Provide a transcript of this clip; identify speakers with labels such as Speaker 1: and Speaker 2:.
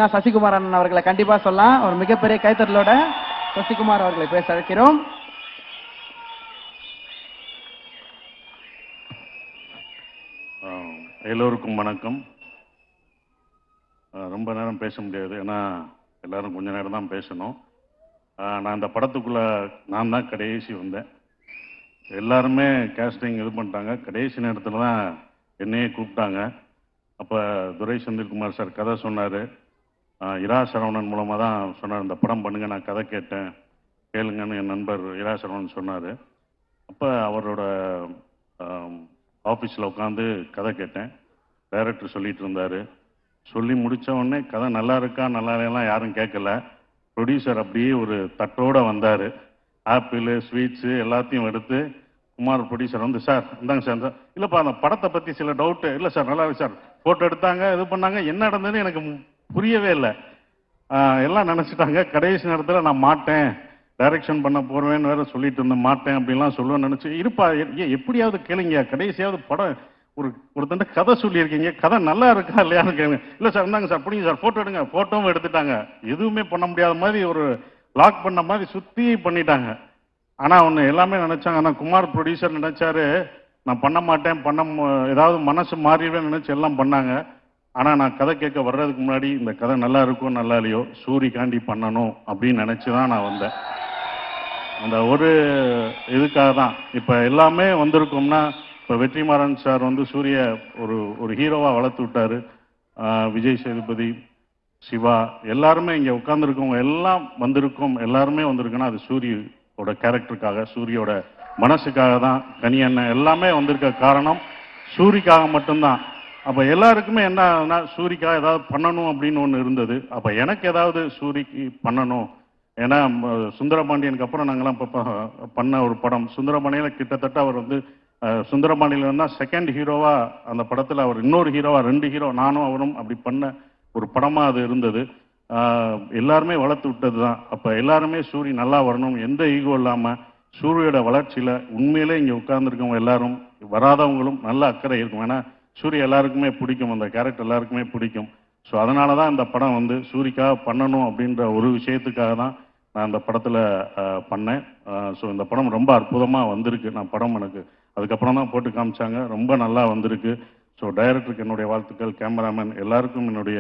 Speaker 1: சசிகுமார் அண்ணன் அவர்களை கண்டிப்பா சொல்லலாம். ஒரு மிகப்பெரிய கைத்தட்டலோட சசிகுமார் அவர்களை பேச அழைக்கிறோம்.
Speaker 2: எல்லோருக்கும் வணக்கம். ரொம்ப நேரம் பேச முடியாது, ஏன்னா எல்லாரும் கொஞ்ச நேரம் தான் பேசணும். நான் இந்த படத்துக்குள்ள நான் தான் கடைசி வந்தேன். எல்லாருமே கேஸ்டிங் இது பண்ணிட்டாங்க. கடைசி நேரத்தில் தான் என்னையே கூப்பிட்டாங்க. அப்போ துரை செந்தில்குமார் சார் கதை சொன்னார். இரா சரவணன் மூலமாக தான் சொன்னார், இந்த படம் பண்ணுங்க, நான் கதை கேட்டேன் கேளுங்கன்னு என் நண்பர் இரா சரவணன் சொன்னார். அப்போ அவரோட ஆஃபீஸில் உட்காந்து கதை கேட்டேன். டைரக்டர் சொல்லிட்டு இருந்தார். சொல்லி முடித்த உடனே கதை நல்லா இருக்கா நல்லா இல்லைலாம் யாரும் கேட்கல. ப்ரொடியூசர் அப்படியே ஒரு தட்டோடு வந்தார். ஆப்பிள் ஸ்வீட்ஸு எல்லாத்தையும் எடுத்து குமார் ப்ரொடியூசர் வந்து, சார் இந்தாங்க சார், இல்லைப்பா அந்த படத்தை பற்றி சில டவுட்டு, இல்லை சார் நல்லா இருக்கு சார், ஃபோட்டோ எடுத்தாங்க இது பண்ணாங்க, என்ன நடந்ததுன்னு எனக்கு புரியவே இல்லை. எல்லாம் நினச்சிட்டாங்க கடைசி நேரத்தில் நான் மாட்டேன், டைரக்ஷன் பண்ண போகிறேன்னு வேறு சொல்லிட்டு இருந்தேன், மாட்டேன் அப்படின்லாம் சொல்லுவேன்னு நினச்சி, இருப்பா எப்படியாவது கேளுங்க, கடைசியாவது படம் ஒருத்தண்ட கதை சொல்லியிருக்கீங்க, கதை நல்லா இருக்கா இல்லையான்னு கேளுங்க. இல்லை சார் இந்தாங்க சார் பிடிங்க சார் ஃபோட்டோ எடுங்க. ஃபோட்டோவும் எடுத்துட்டாங்க. எதுவுமே பண்ண முடியாத மாதிரி ஒரு லாக் பண்ண மாதிரி சுற்றி பண்ணிட்டாங்க. ஆனால் ஒன்று எல்லாமே நினச்சாங்க. ஆனால் குமார் ப்ரொடியூசர் நினச்சாரு நான் பண்ண மாட்டேன், ஏதாவது மனசு மாறிடுவேன்னு நினச்சி எல்லாம் பண்ணாங்க. ஆனால் நான் கதை கேட்க வர்றதுக்கு முன்னாடி இந்த கதை நல்லா இருக்கும் நல்லா இல்லையோ சூரிக்காண்டி பண்ணணும் அப்படின்னு நினச்சி தான் நான் வந்தேன். அந்த ஒரு இதுக்காக தான் இப்போ எல்லாமே வந்திருக்கோம்னா, இப்போ வெற்றிமாறன் சார் வந்து சூரிய ஒரு ஹீரோவாக வளர்த்து விட்டார். விஜய் சேதுபதி, சிவா எல்லாருமே இங்கே உட்காந்துருக்கவங்க எல்லாம் வந்திருக்கோம். எல்லாருமே வந்திருக்குன்னா அது சூரியோட கேரக்டருக்காக, சூரியோட மனசுக்காக தான். கனி அண்ணன் எல்லாமே வந்திருக்க காரணம் சூரிக்காக மட்டும்தான். அப்போ எல்லாருக்குமே என்னன்னா சூரிக்காக ஏதாவது பண்ணணும் அப்படின்னு ஒன்று இருந்தது. அப்போ எனக்கு ஏதாவது சூரிக்கு பண்ணணும். ஏன்னா சுந்தரபாண்டியனுக்கு அப்புறம் நாங்கள்லாம் இப்போ பண்ண ஒரு படம் சுந்தரபாண்டியில் கிட்டத்தட்ட அவர் வந்து சுந்தரபாண்டியில் இருந்தால் செகண்ட் ஹீரோவாக அந்த படத்தில் அவர் இன்னொரு ஹீரோவாக 2 ஹீரோ நானும் அவரும் அப்படி பண்ண ஒரு படமாக அது இருந்தது. எல்லாருமே வளர்த்து விட்டது தான். அப்போ எல்லாருமே சூரி நல்லா வரணும், எந்த ஈகோ இல்லாமல் சூரியோட வளர்ச்சியில் உண்மையிலே இங்கே உட்கார்ந்துருக்கவங்க எல்லாரும் வராதவங்களும் நல்ல அக்கறை இருக்கும். ஏன்னா சூரிய எல்லாருக்குமே பிடிக்கும், அந்த கேரக்டர் எல்லாருக்குமே பிடிக்கும். ஸோ அதனால தான் இந்த படம் வந்து சூரிக்காக பண்ணணும் அப்படின்ற ஒரு விஷயத்துக்காக தான் நான் இந்த படத்தில் பண்ணேன். ஸோ இந்த படம் ரொம்ப அற்புதமாக வந்திருக்கு. நான் படம் எனக்கு அதுக்கப்புறம் தான் போட்டு காமிச்சாங்க, ரொம்ப நல்லா வந்திருக்கு. ஸோ டைரக்டருக்கு என்னுடைய வாழ்த்துக்கள், கேமராமேன் எல்லாருக்கும் என்னுடைய